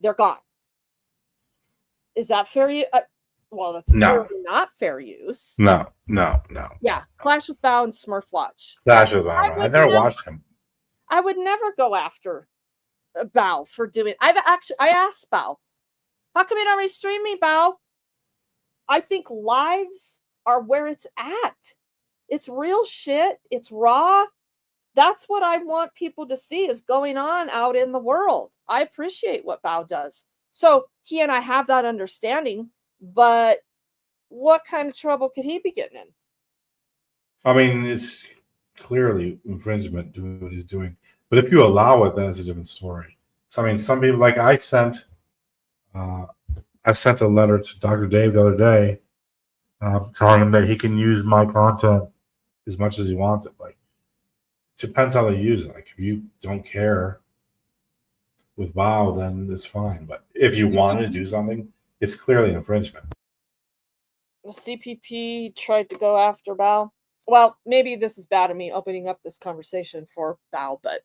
they're gone. Is that fair use? Well, that's clearly not fair use. No. Yeah, Clash with Bao and Smurf Watch. Clash with Bao. I never watched him. I would never go after Bao for doing. I asked Bao, how come you don't restream me, Bao? I think lives are where it's at. It's real shit. It's raw. That's what I want people to see is going on out in the world. I appreciate what Bao does. So he and I have that understanding, but what kind of trouble could he be getting in? I mean, it's clearly infringement doing what he's doing. But if you allow it, then it's a different story. So, I mean, some people, like I sent a letter to Dr. Dave the other day telling him that he can use my content as much as he wants it. Like, it depends how they use it. Like, if you don't care with Bao, then it's fine. But if you want to do something, it's clearly infringement. The CPP tried to go after Bao. Well, maybe this is bad of me opening up this conversation for Bao, but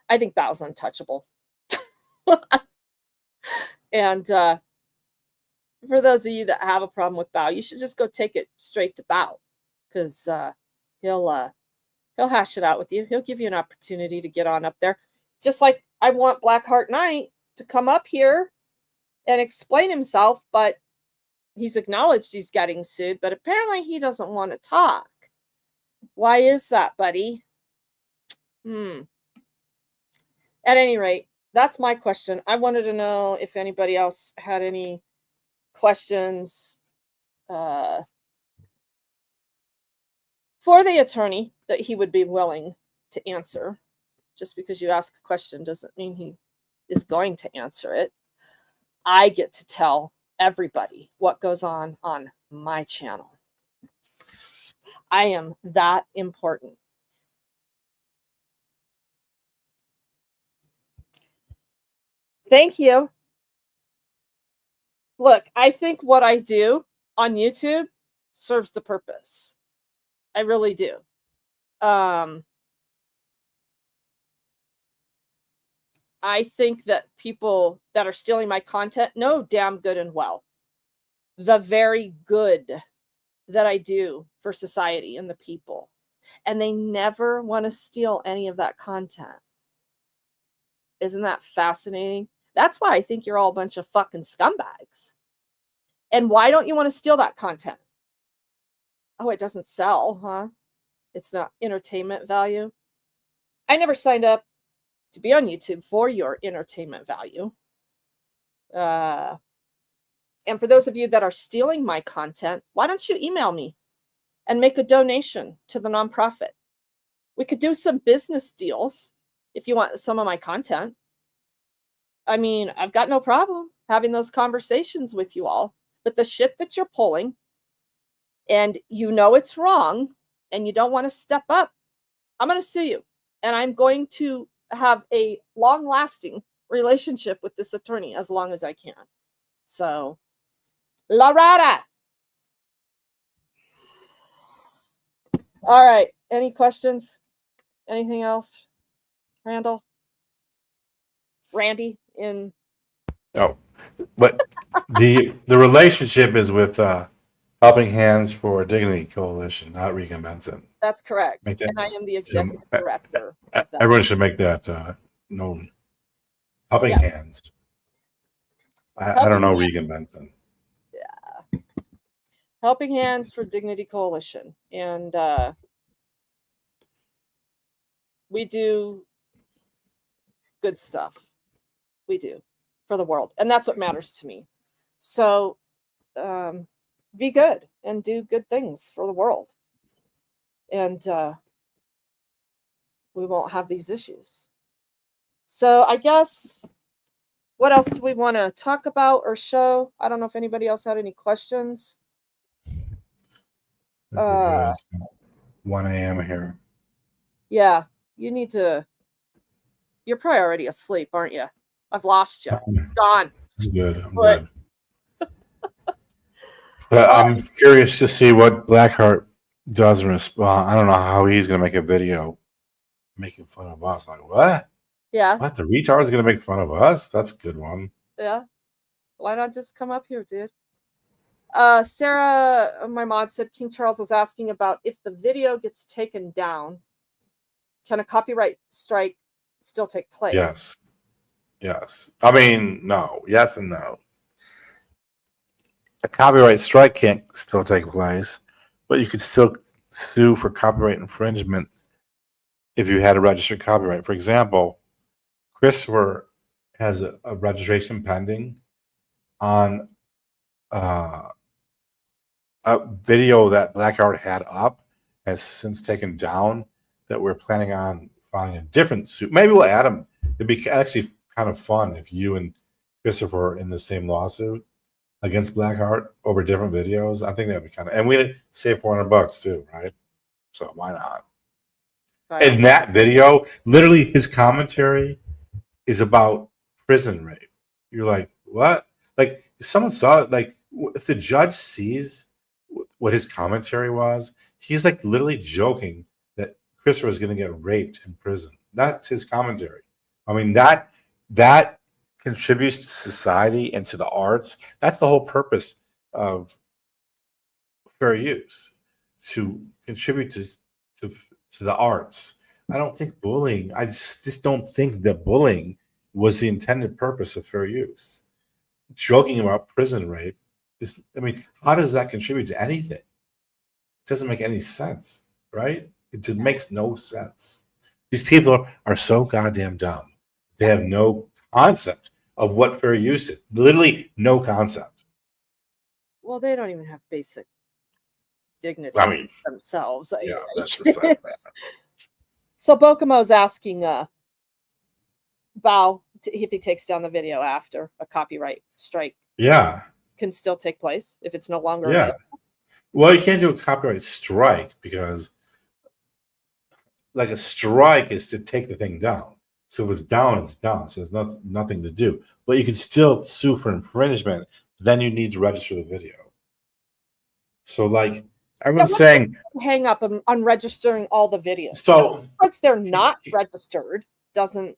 I think Bao's untouchable. And for those of you that have a problem with Bao, you should just go take it straight to Bao, because he'll hash it out with you. He'll give you an opportunity to get on up there. Just like I want Blackheart Knight to come up here and explain himself, but he's acknowledged he's getting sued, but apparently he doesn't want to talk. Why is that, buddy? At any rate, that's my question. I wanted to know if anybody else had any questions for the attorney that he would be willing to answer. Just because you ask a question doesn't mean he is going to answer it. I get to tell everybody what goes on my channel. I am that important. Thank you. Look, I think what I do on YouTube serves the purpose. I really do. I think that people that are stealing my content know damn good and well the very good that I do for society and the people. And they never want to steal any of that content. Isn't that fascinating? That's why I think you're all a bunch of fucking scumbags. And why don't you want to steal that content? Oh, it doesn't sell, huh? It's not entertainment value. I never signed up to be on YouTube for your entertainment value. And for those of you that are stealing my content, why don't you email me and make a donation to the nonprofit? We could do some business deals if you want some of my content. I mean, I've got no problem having those conversations with you all, but the shit that you're pulling and you know it's wrong and you don't want to step up, I'm going to sue you. And I'm going to have a long-lasting relationship with this attorney as long as I can. So, La Rada. All right. Any questions? Anything else? Randall? Randy in... Oh, but the relationship is with Helping Hands for Dignity Coalition, not Regan Benson. That's correct. And I am the executive director of that. Everyone should make that known. Helping Hands. I don't know Regan Benson. Yeah. Helping Hands for Dignity Coalition. And we do good stuff. We do for the world. And that's what matters to me. So be good and do good things for the world. And we won't have these issues. So I guess what else do we want to talk about or show? I don't know if anybody else had any questions. 1 a.m. here. Yeah, you need to. You're probably already asleep, aren't you? I've lost you. It's gone. I'm good. I'm But- good. But I'm curious to see what Blackheart does in response. I don't know how he's going to make a video making fun of us. Like, what? Yeah, What? The retard's going to make fun of us? That's a good one. yeah. Why not just come up here, dude? Sarah, my mod, said King Charles was asking about if the video gets taken down, can a copyright strike still take place? Yes. Yes. I mean, no. Yes and no. A copyright strike can't still take place, but you could still sue for copyright infringement if you had a registered copyright. For example, Christopher has a registration pending on a video that Blackheart had up, has since taken down, that we're planning on filing a different suit. Maybe we'll add them. It'd be actually kind of fun if you and Christopher are in the same lawsuit against Blackheart over different videos. I think that'd be kind of, and we'd save $400 too, right? So why not? Right. In that video, literally his commentary is about prison rape. You're like, what? Like, if someone saw it, like, if the judge sees what his commentary was, he's like literally joking that Christopher is going to get raped in prison. That's his commentary. I mean, that contributes to society and to the arts. That's the whole purpose of fair use, to contribute to the arts. I don't think bullying, I just don't think that bullying was the intended purpose of fair use. Joking about prison rape is, I mean, how does that contribute to anything? It doesn't make any sense, right? It just makes no sense. These people are so goddamn dumb. They have no concept of what fair use is. Literally no concept. Well, they don't even have basic dignity I mean, themselves. yeah, that's besides that. So Bokomo's asking Bao if he takes down the video after a copyright strike Yeah. can still take place if it's no longer Yeah. available. Well, you can't do a copyright strike because, like, a strike is to take the thing down. So if it's down, it's down. So there's nothing to do. But you can still sue for infringement. Then you need to register the video. So, like, everyone's saying, hang up on registering all the videos. so, Because they're not registered doesn't.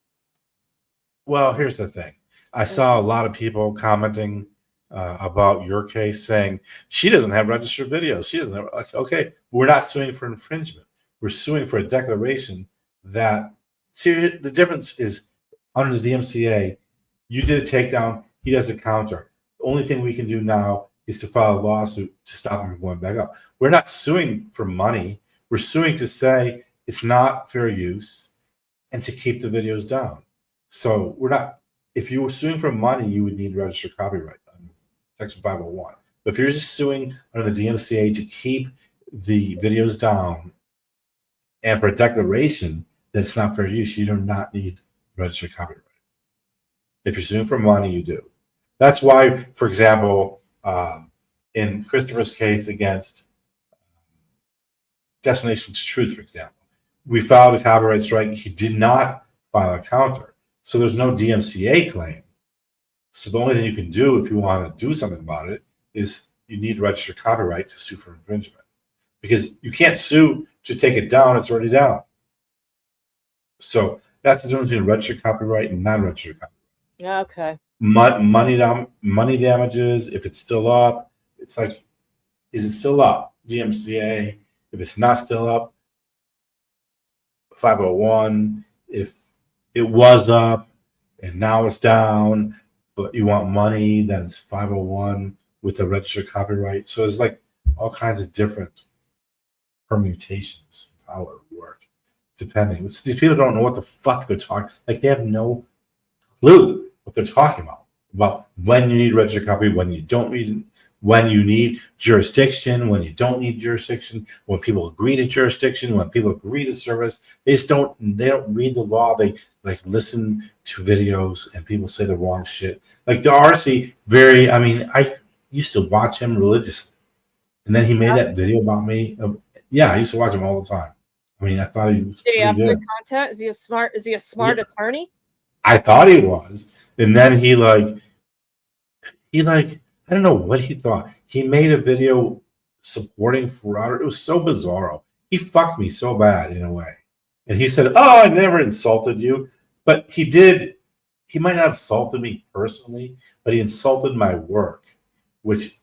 well, here's the thing. I saw a lot of people commenting about your case saying she doesn't have registered videos. She doesn't have, like, okay, we're not suing for infringement. We're suing for a declaration that, see, the difference is under the DMCA, you did a takedown, he does a counter. The only thing we can do now is to file a lawsuit to stop him from going back up. We're not suing for money. We're suing to say it's not fair use and to keep the videos down. So we're not, if you were suing for money, you would need registered copyright under Section 501. But if you're just suing under the DMCA to keep the videos down and for a declaration that it's not fair use, you do not need registered copyright. If you're suing for money, you do. That's why, for example, in Christopher's case against Destination to Truth, for example, we filed a copyright strike. He did not file a counter. So there's no DMCA claim. So the only thing you can do if you want to do something about it is you need registered copyright to sue for infringement. Because you can't sue to take it down. It's already down. So that's the difference between registered copyright and non-registered copyright. Okay. Money damages, if it's still up, it's like, is it still up? DMCA. If it's not still up, 501. If it was up and now it's down, but you want money, then it's 501 with a registered copyright. So it's like all kinds of different permutations of how it would work, depending. These people don't know what the fuck they're talking. Like, they have no clue what they're talking about when you need registered copy, when you don't need when you need jurisdiction, when you don't need jurisdiction, when people agree to jurisdiction, when people agree to service. They don't read the law. They like listen to videos and people say the wrong shit. Like Darcy, I used to watch him religiously. And then he made that video about me. Yeah, I used to watch him all the time. I mean, I thought he was Did he have pretty good. good content? Is he a smart attorney? I thought he was. And then he I don't know what he thought. He made a video supporting fraud. It was so bizarro. He fucked me so bad in a way. And he said, "Oh, I never insulted you." But he did. He might not have insulted me personally, but he insulted my work, which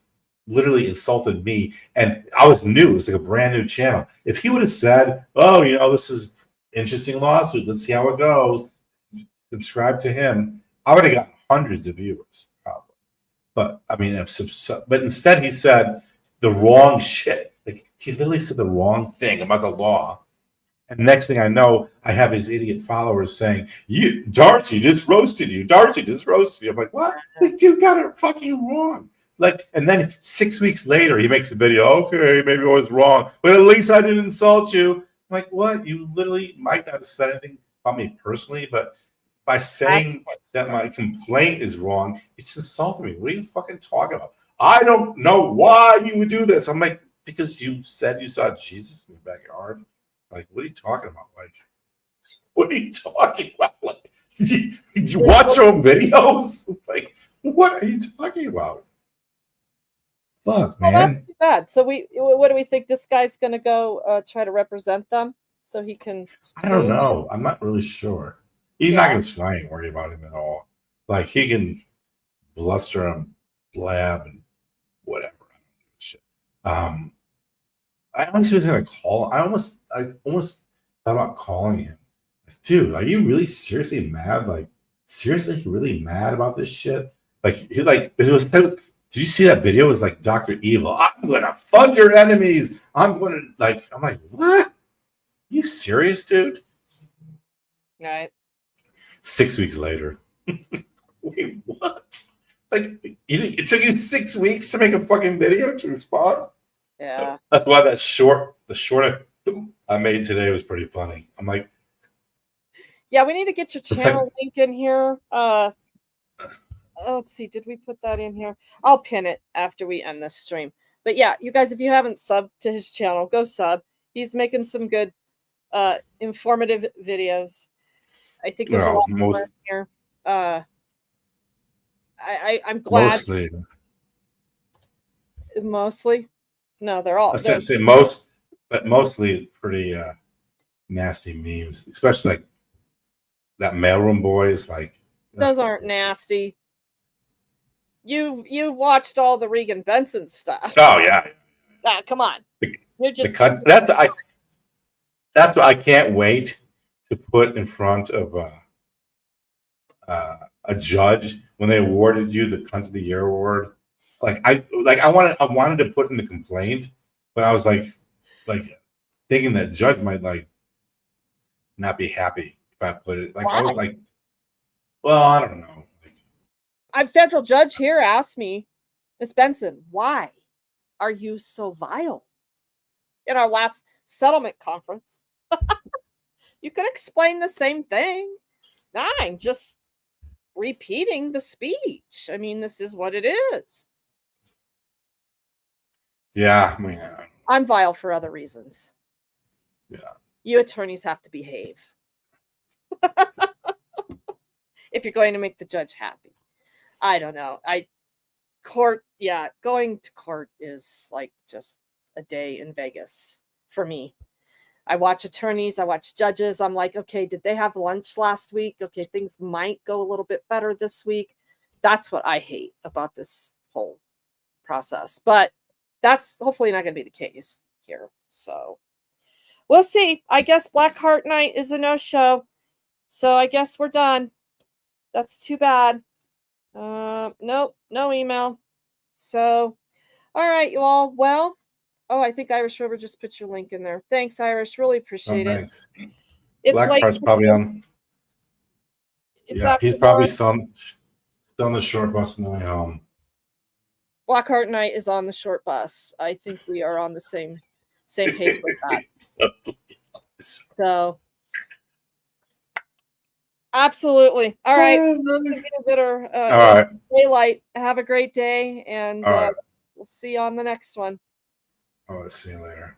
literally insulted me. And I was new. It was like a brand new channel. If he would have said, "Oh, this is interesting lawsuit. Let's see how it goes," subscribe to him, I would have gotten hundreds of viewers, probably. But I mean, but instead he said the wrong shit. Like he literally said the wrong thing about the law. And next thing I know, I have his idiot followers saying, Darcy just roasted you. Darcy just roasted you. I'm like, what? The dude got it fucking wrong. Like, and then 6 weeks later, he makes a video. Okay, maybe I was wrong, but at least I didn't insult you. I'm like, what? You literally might not have said anything about me personally, but by saying that my complaint is wrong, it's insulting me. What are you fucking talking about? I don't know why you would do this. I'm like, because you said you saw Jesus in your backyard. Like, what are you talking about? Like, what are you talking about? Like, did you watch your own videos? Like, what are you talking about? Fuck, man. Well, that's too bad. So what do we think? This guy's going to go try to represent them so he can. I don't know. I'm not really sure. He's not going to. I ain't worried about him at all. Like he can bluster and blab and whatever. Shit. I honestly was going to call. I almost thought about calling him. Like, dude, are you really seriously mad? Like seriously, really mad about this shit? Like it was. Did you see that video? It was like Dr. Evil. I'm going to fund your enemies. I'm like, what? You serious, dude? Right. 6 weeks later. Wait, what? Like, it took you 6 weeks to make a fucking video to respond? Yeah. That's why the short I made today was pretty funny. I'm like, yeah, we need to get your channel link in here. Let's see. Did we put that in here? I'll pin it after we end this stream. But yeah, you guys, if you haven't subbed to his channel, go sub. He's making some good, informative videos. I think there's a lot more in here. I'm glad. Mostly? No, they're all. I say but mostly pretty nasty memes, especially like that mailroom boys. Like those aren't nasty. You've watched all the Regan Benson stuff. Oh yeah. Come on. You're just that's what I can't wait to put in front of a judge when they awarded you the Cunt of the Year award. I wanted to put in the complaint, but I was like thinking that judge might not be happy if I put it. I was like, well, I don't know. A federal judge here asked me, Miss Benson, why are you so vile? In our last settlement conference, you could explain the same thing. I'm just repeating the speech. I mean, this is what it is. Yeah, I mean, I'm vile for other reasons. Yeah. You attorneys have to behave. If you're going to make the judge happy. I don't know. Going to court is like just a day in Vegas for me. I watch attorneys, I watch judges. I'm like, okay, did they have lunch last week? Okay, things might go a little bit better this week. That's what I hate about this whole process. But that's hopefully not going to be the case here. So we'll see. I guess Black Heart Night is a no-show. So I guess we're done. That's too bad. Nope, no email. So, all right, you all. Well, I think Irish River just put your link in there. Thanks, Irish. Really appreciate it. It's Black Heart's probably on. Yeah, he's probably still on the short bus on the way home. Blackheart Knight is on the short bus. I think we are on the same page with that. So absolutely. All right. Those of you that are All right. daylight, have a great day, and All right. we'll see you on the next one. I'll see you later.